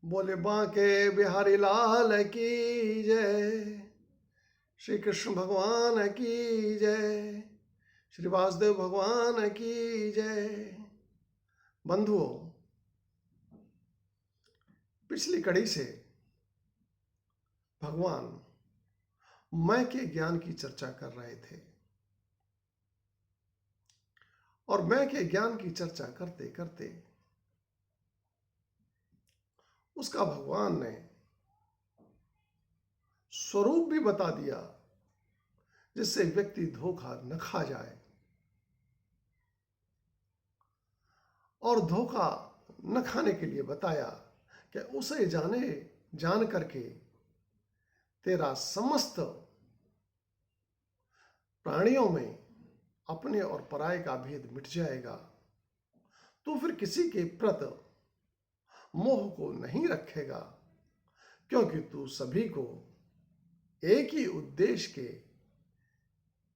बोले बांके बिहारी लाल की जय, श्री कृष्ण भगवान की जय, श्री वासुदेव भगवान की जय। बंधुओं, पिछली कड़ी से भगवान मैं के ज्ञान की चर्चा कर रहे थे और मैं के ज्ञान की चर्चा करते करते उसका भगवान ने स्वरूप भी बता दिया जिससे व्यक्ति धोखा न खा जाए, और धोखा न खाने के लिए बताया कि उसे जान करके तेरा समस्त प्राणियों में अपने और पराये का भेद मिट जाएगा। तू फिर किसी के प्रति मोह को नहीं रखेगा, क्योंकि तू सभी को एक ही उद्देश्य के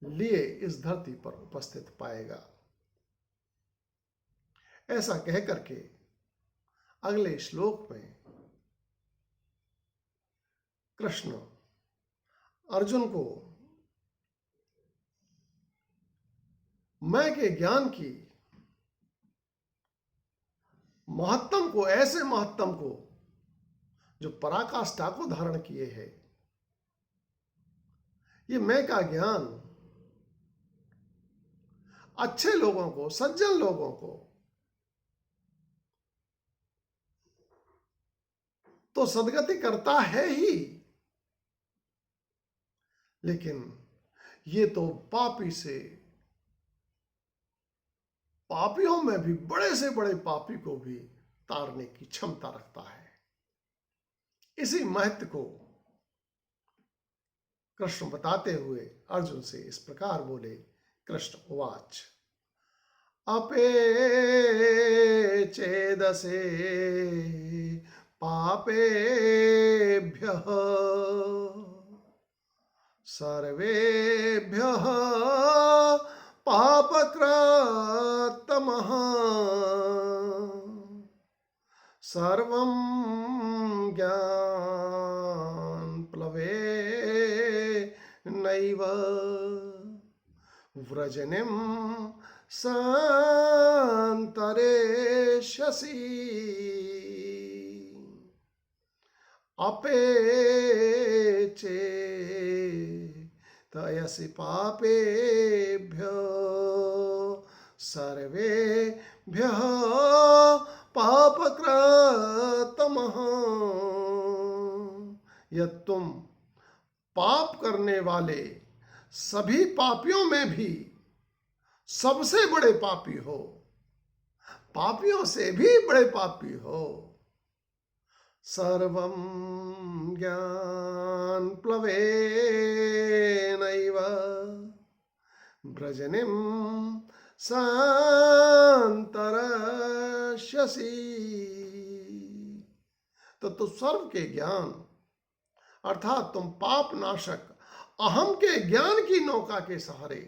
लिए इस धरती पर उपस्थित पाएगा। ऐसा कह करके अगले श्लोक में कृष्ण अर्जुन को मैं के ज्ञान की महत्तम को, ऐसे महत्तम को जो पराकाष्ठा को धारण किए है, ये मैं का ज्ञान अच्छे लोगों को, सज्जन लोगों को तो सदगति करता है ही, लेकिन ये तो पापी से पापियों में भी बड़े से बड़े पापी को भी तारने की क्षमता रखता है। इसी महत्व को कृष्ण बताते हुए अर्जुन से इस प्रकार बोले। कृष्ण उवाच अपे चेदसे पापेभ्यः सर्वेभ्यः पापकृतमः सर्वं ज्ञानप्लवेनैव व्रजनिं सन्तरेष्यसि अपेचेतयसि पापेभ्यो सर्वेभ्यः पापकृतमः। यदि तुम पाप करने वाले सभी पापियों में भी सबसे बड़े पापी हो, पापियों से भी बड़े पापी हो, सर्वं ज्ञानप्लवेनैव व्रजनिं सन्तरष्यसि। तो तू सर्व के ज्ञान अर्थात तुम पाप नाशक अहम के ज्ञान की नौका के सहारे,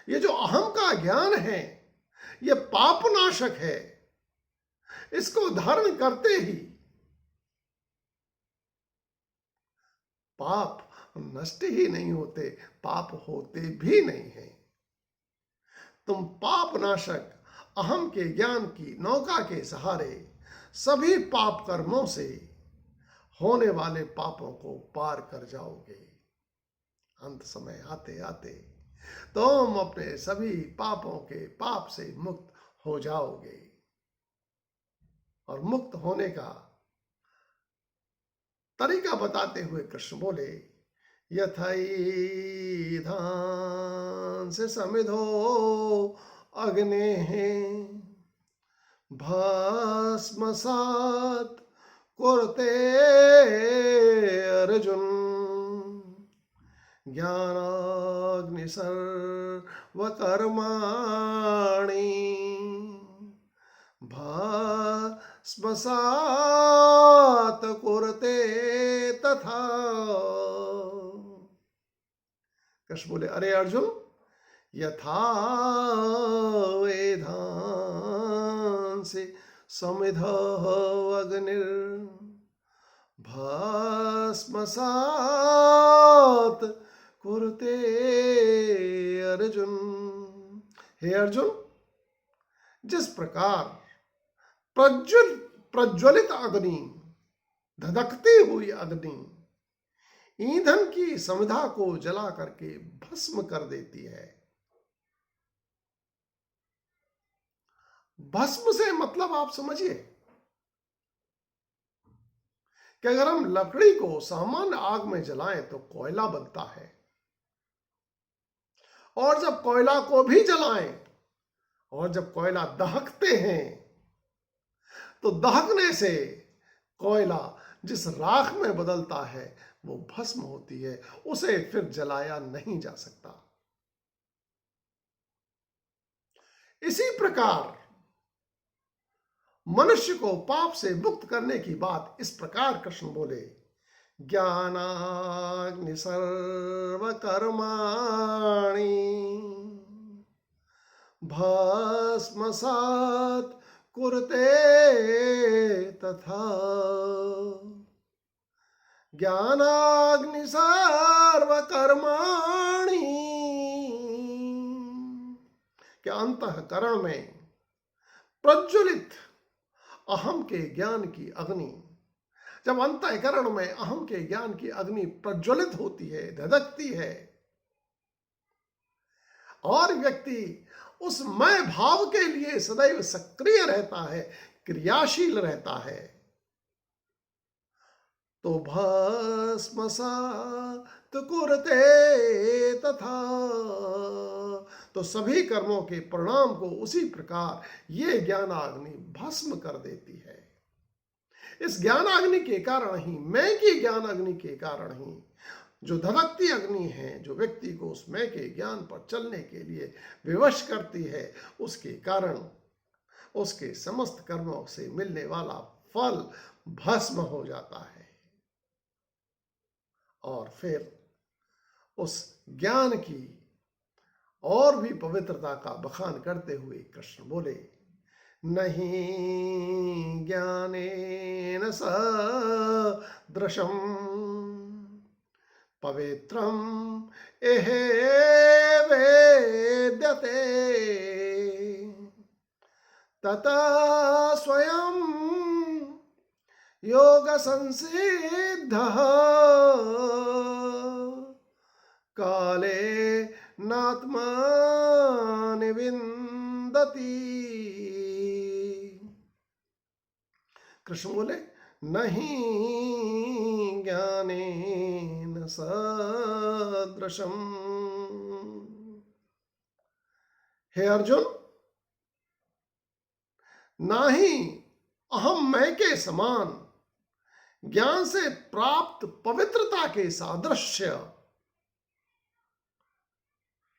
ये जो अहम का ज्ञान है ये पाप नाशक है, इसको धारण करते ही पाप नष्ट ही नहीं होते, पाप होते भी नहीं है। तुम पाप नाशक अहम के ज्ञान की नौका के सहारे सभी पाप कर्मों से होने वाले पापों को पार कर जाओगे। अंत समय आते आते तुम अपने सभी पापों के पाप से मुक्त हो जाओगे। और मुक्त होने का तरीका बताते हुए कृष्ण बोले यथैधांसि समिधो अग्नेः भस्मसात् कुरुते अर्जुन ज्ञानाग्नि सर्वकर्माणि भस्मसात् कुरुते तथा। कृष्ण बोले अरे अर्जुन, यथा वेदांसि समिधः अग्निर् भस्मसात् कुरुते अर्जुन। हे अर्जुन, जिस प्रकार प्रज्वलित अग्नि, धधकती हुई अग्नि ईंधन की समिधा को जला करके भस्म कर देती है। भस्म से मतलब आप समझिए कि अगर हम लकड़ी को सामान्य आग में जलाएं तो कोयला बनता है, और जब कोयला को भी जलाएं और जब कोयला दहकते हैं तो दहकने से कोयला जिस राख में बदलता है वो भस्म होती है, उसे फिर जलाया नहीं जा सकता। इसी प्रकार मनुष्य को पाप से मुक्त करने की बात इस प्रकार कृष्ण बोले, ज्ञानाग्नि सर्वकर्माणि भस्मसात् कुरुते तथा। ज्ञानाग्नि सर्वकर्माणि, के अंतःकरण में प्रज्वलित अहम के ज्ञान की अग्नि, जब अंतःकरण में अहम के ज्ञान की अग्नि प्रज्वलित होती है, धधकती है, और व्यक्ति उस मैं भाव के लिए सदैव सक्रिय रहता है, क्रियाशील रहता है, तो भस्मसात् कुरुते तथा, तो सभी कर्मों के परिणाम को उसी प्रकार ये ज्ञानाग्नि भस्म कर देती है। इस ज्ञानाग्नि के कारण ही, मैं की ज्ञानाग्नि के कारण ही जो धधकती अग्नि है, जो व्यक्ति को उस मैं के ज्ञान पर चलने के लिए विवश करती है, उसके कारण उसके समस्त कर्मों से मिलने वाला फल भस्म हो जाता है। और फिर उस ज्ञान की और भी पवित्रता का बखान करते हुए कृष्ण बोले, नहीं ज्ञानेन सदृशम् पवित्रम एहे वेद्यते तथा स्वयं योग संसिद्धः काले नात्मानि विन्दति। कृष्ण बोले, नहीं ज्ञानेन सदृशम्। हे अर्जुन, ना ही अहम मैं के समान ज्ञान से प्राप्त पवित्रता के सादृश्य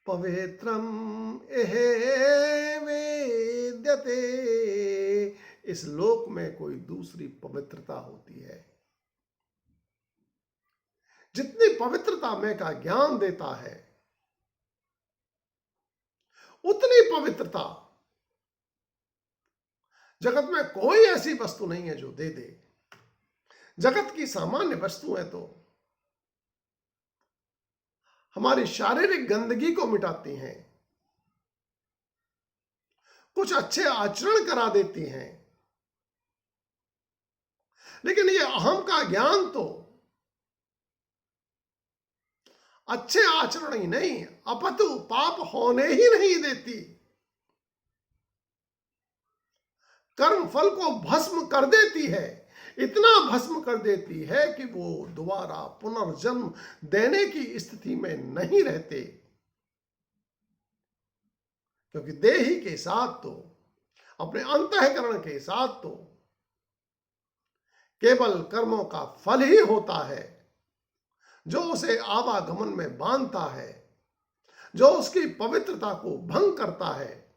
पवित्रम एहे वेद्यते, इस लोक में कोई दूसरी पवित्रता होती है। जितनी पवित्रता मैं का ज्ञान देता है, उतनी पवित्रता जगत में कोई ऐसी वस्तु नहीं है जो दे दे। जगत की सामान्य वस्तुएं तो हमारी शारीरिक गंदगी को मिटाती हैं, कुछ अच्छे आचरण करा देती हैं, लेकिन ये अहम का ज्ञान तो अच्छे आचरण ही नहीं, अपितु पाप होने ही नहीं देती, कर्म फल को भस्म कर देती है। इतना भस्म कर देती है कि वो दोबारा पुनर्जन्म देने की स्थिति में नहीं रहते, क्योंकि देही के साथ तो, अपने अंतःकरण के साथ तो केवल कर्मों का फल ही होता है, जो उसे आवागमन में बांधता है, जो उसकी पवित्रता को भंग करता है,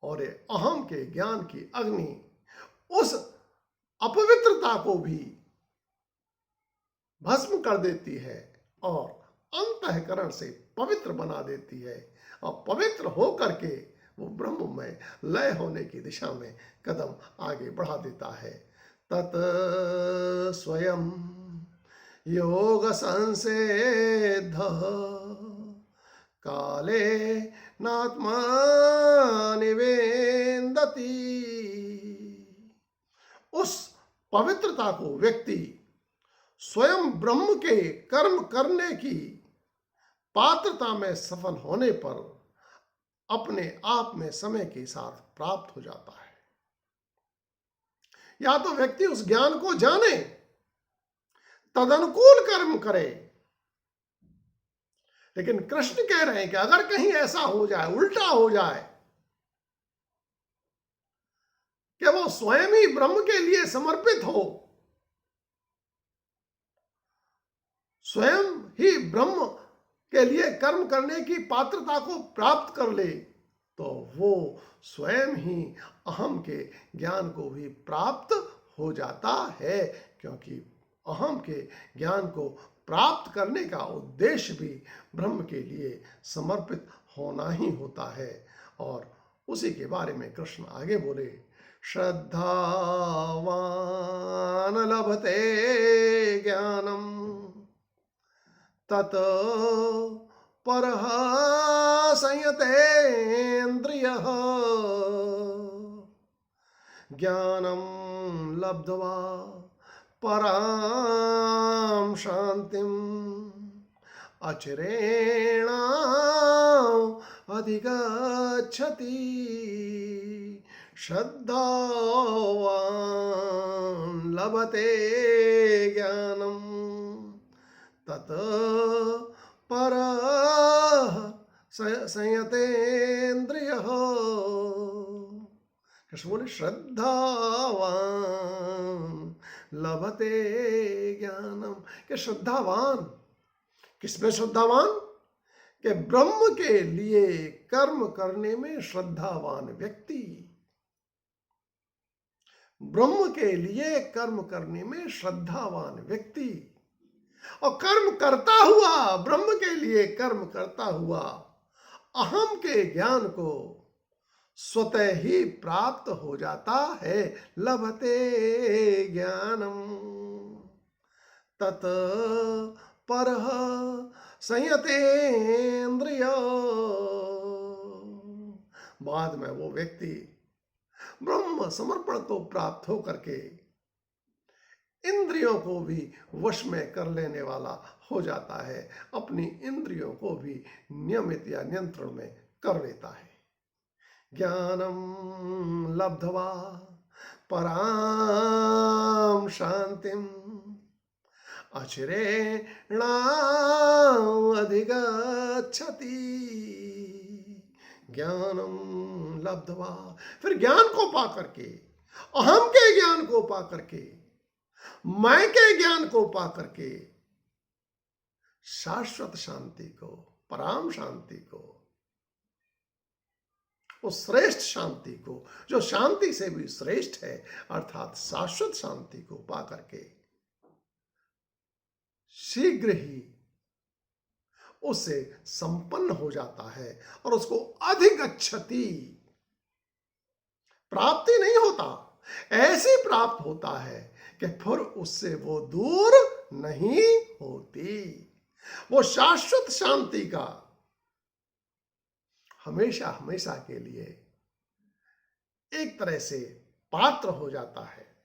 और ये अहम के ज्ञान की अग्नि उस अपवित्रता को भी भस्म कर देती है और अंतःकरण से पवित्र बना देती है, और पवित्र होकर के वो ब्रह्म में लय होने की दिशा में कदम आगे बढ़ा देता है। तत् स्वयं योग संसेध काले नात्मा निवेन्दति। उस पवित्रता को व्यक्ति स्वयं ब्रह्म के कर्म करने की पात्रता में सफल होने पर अपने आप में समय के साथ प्राप्त हो जाता है। या तो व्यक्ति उस ज्ञान को जाने, तदनुकूल कर्म करे, लेकिन कृष्ण कह रहे हैं कि अगर कहीं ऐसा हो जाए, उल्टा हो जाए कि वो स्वयं ही ब्रह्म के लिए समर्पित हो, स्वयं ही ब्रह्म के लिए कर्म करने की पात्रता को प्राप्त कर ले, तो वो स्वयं ही अहम के ज्ञान को भी प्राप्त हो जाता है। क्योंकि अहम के ज्ञान को प्राप्त करने का उद्देश्य भी ब्रह्म के लिए समर्पित होना ही होता है। और उसी के बारे में कृष्ण आगे बोले, श्रद्धावान लभते ज्ञानम तत परः संयतेन्द्रियः ज्ञानं लब्ध्वा परां शान्तिम् अचिरेण अधिगच्छति। श्रद्धावान् लभते ज्ञानं तत परः संयतेन्द्रियः। कृष्ण बोले श्रद्धावान लभते ज्ञानम, कि श्रद्धावान, किसमें श्रद्धावान? कि ब्रह्म के लिए कर्म करने में श्रद्धावान व्यक्ति, ब्रह्म के लिए कर्म करने में श्रद्धावान व्यक्ति, और कर्म करता हुआ, ब्रह्म के लिए कर्म करता हुआ अहम के ज्ञान को स्वतः ही प्राप्त हो जाता है। लभते ज्ञानम तत परः संयतेन्द्रिय। बाद में वो व्यक्ति ब्रह्म समर्पण को प्राप्त हो करके इंद्रियों को भी वश में कर लेने वाला हो जाता है, अपनी इंद्रियों को भी नियमित या नियंत्रण में कर लेता है। ज्ञानम लब्ध्वा परां शांतिम अचिरेण अधिगच्छति। ज्ञानम लब्ध्वा, फिर ज्ञान को पा करके, अहम के ज्ञान को पा करके, मैं के ज्ञान को पा करके शाश्वत शांति को, पराम शांति को, उस श्रेष्ठ शांति को, जो शांति से भी श्रेष्ठ है, अर्थात शाश्वत शांति को पा करके शीघ्र ही उससे संपन्न हो जाता है और उसको अधिगच्छति, प्राप्ति नहीं होता, ऐसी प्राप्त होता है कि फिर उससे वो दूर नहीं होती। वो शाश्वत शांति का हमेशा हमेशा के लिए एक तरह से पात्र हो जाता है।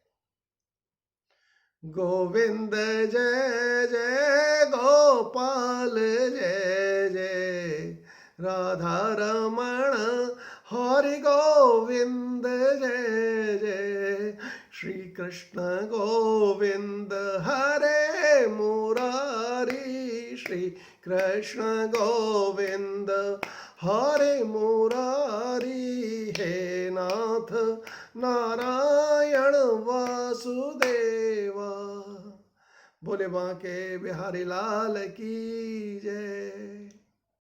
गोविंद जय जय गोपाल जय जय राधा रमण हरि गोविंद जय जय श्री कृष्ण गोविंद हरे मुरारी श्री कृष्ण गोविंद हरे मुरारी हे नाथ नारायण वासुदेवा। बोले बांके बिहारी लाल की जय।